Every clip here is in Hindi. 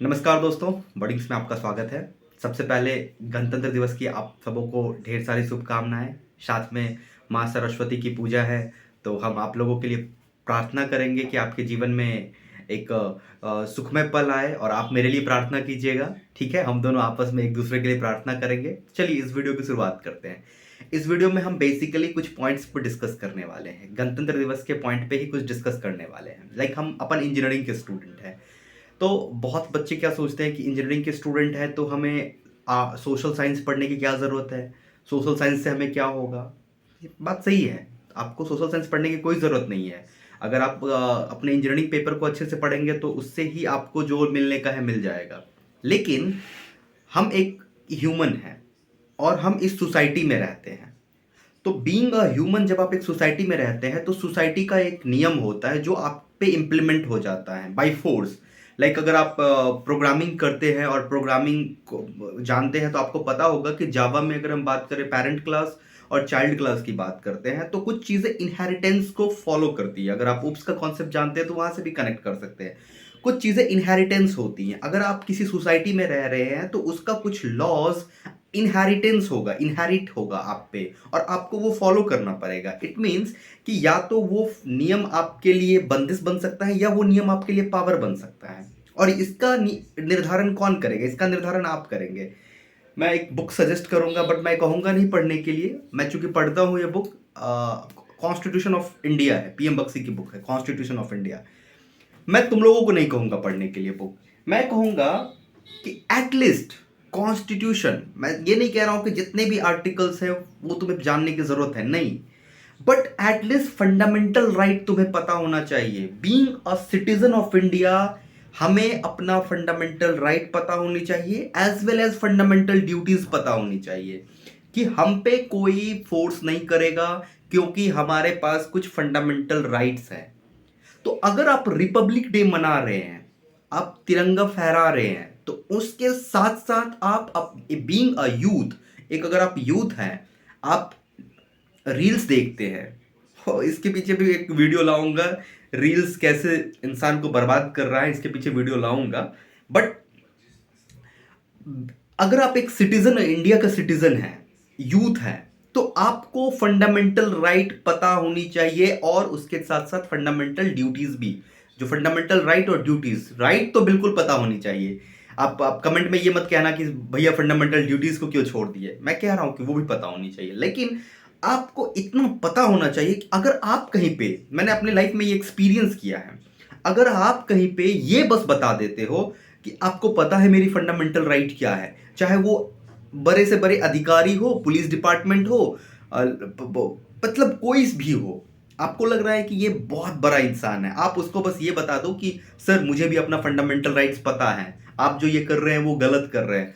नमस्कार दोस्तों, बॉडिंग्स में आपका स्वागत है। सबसे पहले गणतंत्र दिवस की आप सबों को ढेर सारी शुभकामनाएं। साथ में माँ सरस्वती की पूजा है, तो हम आप लोगों के लिए प्रार्थना करेंगे कि आपके जीवन में एक सुखमय पल आए और आप मेरे लिए प्रार्थना कीजिएगा। ठीक है, हम दोनों आपस में एक दूसरे के लिए प्रार्थना करेंगे। चलिए इस वीडियो की शुरुआत करते हैं। इस वीडियो में हम बेसिकली कुछ पॉइंट्स पर डिस्कस करने वाले हैं। गणतंत्र दिवस के पॉइंट पे ही कुछ डिस्कस करने वाले हैं। लाइक हम अपन इंजीनियरिंग के स्टूडेंट हैं, तो बहुत बच्चे क्या सोचते हैं कि इंजीनियरिंग के स्टूडेंट हैं तो हमें सोशल साइंस पढ़ने की क्या ज़रूरत है, सोशल साइंस से हमें क्या होगा। ये बात सही है, आपको सोशल साइंस पढ़ने की कोई ज़रूरत नहीं है। अगर आप अपने इंजीनियरिंग पेपर को अच्छे से पढ़ेंगे तो उससे ही आपको जो मिलने का है मिल जाएगा। लेकिन हम एक ह्यूमन हैं और हम इस सोसाइटी में रहते हैं। तो बीइंग अ ह्यूमन, जब आप एक सोसाइटी में रहते हैं तो सोसाइटी का एक नियम होता है जो आप पे इम्प्लीमेंट हो जाता है बाय फोर्स। लाइक अगर आप प्रोग्रामिंग करते हैं और प्रोग्रामिंग को जानते हैं तो आपको पता होगा कि जावा में अगर हम बात करें पेरेंट क्लास और चाइल्ड क्लास की बात करते हैं तो कुछ चीज़ें इनहेरिटेंस को फॉलो करती है। अगर आप उप्स का कॉन्सेप्ट जानते हैं तो वहाँ से भी कनेक्ट कर सकते हैं। कुछ चीज़ें इनहेरिटेंस होती हैं। अगर आप किसी सोसाइटी में रह रहे हैं तो उसका कुछ लॉज इनहेरिटेंस होगा, इनहेरिट होगा आप पे, और आपको वो फॉलो करना पड़ेगा। इट मीन्स कि या तो वो नियम आपके लिए बंदिश बन सकता है या वो नियम आपके लिए पावर बन सकता है। और इसका निर्धारण कौन करेगा? इसका निर्धारण आप करेंगे। मैं एक बुक सजेस्ट करूंगा, बट मैं कहूंगा नहीं पढ़ने के लिए। मैं चूंकि पढ़ता हूँ, ये बुक कॉन्स्टिट्यूशन ऑफ इंडिया है, पीएम बख्शी की बुक है, कॉन्स्टिट्यूशन ऑफ इंडिया। मैं तुम लोगों को नहीं कहूंगा पढ़ने के लिए बुक। मैं कहूंगा कि एटलीस्ट कॉन्स्टिट्यूशन, मैं ये नहीं कह रहा हूं कि जितने भी आर्टिकल्स हैं वो तुम्हें जानने की जरूरत है, नहीं, बट एटलीस्ट फंडामेंटल राइट तुम्हें पता होना चाहिए। Being a citizen of India, हमें अपना फंडामेंटल राइट पता होनी चाहिए as well as fundamental duties पता होनी चाहिए कि हम पे कोई फोर्स नहीं करेगा क्योंकि हमारे पास कुछ फंडामेंटल राइट्स हैं। तो अगर आप रिपब्लिक डे मना रहे हैं, आप तिरंगा फहरा रहे हैं, तो उसके साथ साथ आप बीइंग अ यूथ, एक अगर आप यूथ हैं, आप रील्स देखते हैं। इसके पीछे भी एक वीडियो लाऊंगा, रील्स कैसे इंसान को बर्बाद कर रहा है, इसके पीछे वीडियो लाऊंगा। बट अगर आप एक सिटीजन, इंडिया का सिटीजन है, यूथ है, तो आपको फंडामेंटल राइट पता होनी चाहिए और उसके साथ साथ फंडामेंटल ड्यूटीज भी। जो फंडामेंटल राइट और ड्यूटीज, राइट तो बिल्कुल पता होनी चाहिए। आप कमेंट में ये मत कहना कि भैया फंडामेंटल ड्यूटीज को क्यों छोड़ दिए। मैं कह रहा हूं कि वो भी पता होनी चाहिए, लेकिन आपको इतना पता होना चाहिए कि अगर आप कहीं पे, मैंने अपने लाइफ में ये एक्सपीरियंस किया है, अगर आप कहीं पे ये बस बता देते हो कि आपको पता है मेरी फंडामेंटल राइट क्या है, चाहे वो बड़े से बड़े अधिकारी हो, पुलिस डिपार्टमेंट हो, मतलब कोई भी हो, आपको लग रहा है कि ये बहुत बड़ा इंसान है, आप उसको बस ये बता दो कि सर मुझे भी अपना फंडामेंटल राइट्स पता है, आप जो ये कर रहे हैं वो गलत कर रहे हैं,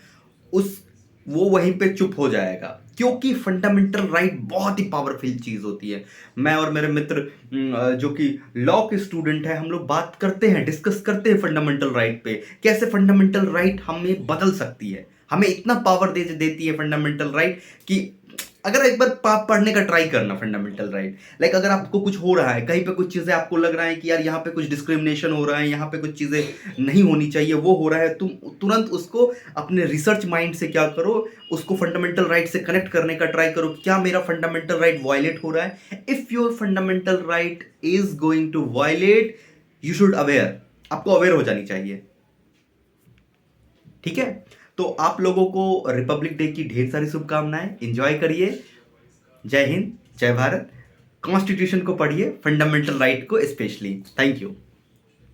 उस वो वहीं पे चुप हो जाएगा। क्योंकि फंडामेंटल राइट बहुत ही पावरफुल चीज होती है। मैं और मेरे मित्र जो कि लॉ के स्टूडेंट है, हम लोग बात करते हैं, डिस्कस करते हैं फंडामेंटल राइट पे, कैसे फंडामेंटल राइट हमें बदल सकती है, हमें इतना पावर देती है फंडामेंटल राइट कि अगर एक बार पढ़ने का ट्राई करना फंडामेंटल राइट। लाइक अगर आपको कुछ हो रहा है, कहीं पे कुछ चीज़ें आपको लग रहा है कि यार यहाँ पे कुछ डिस्क्रिमिनेशन हो रहा है, यहाँ पे कुछ चीज़ें नहीं होनी चाहिए, वो हो रहा है, तुम तुरंत उसको अपने रिसर्च माइंड से क्या करो, उसको फंडामेंटल राइट से कनेक्ट करने का ट्राई करो। क्या मेरा फंडामेंटल राइट वायलेट हो रहा है? If your fundamental right is going to violate, you should aware, आपको अवेयर हो जानी चाहिए। ठीक है, तो आप लोगों को रिपब्लिक डे की ढेर सारी शुभकामनाएं, एंजॉय करिए। जय हिंद, जय भारत। कॉन्स्टिट्यूशन को पढ़िए, फंडामेंटल राइट को स्पेशली। Thank you.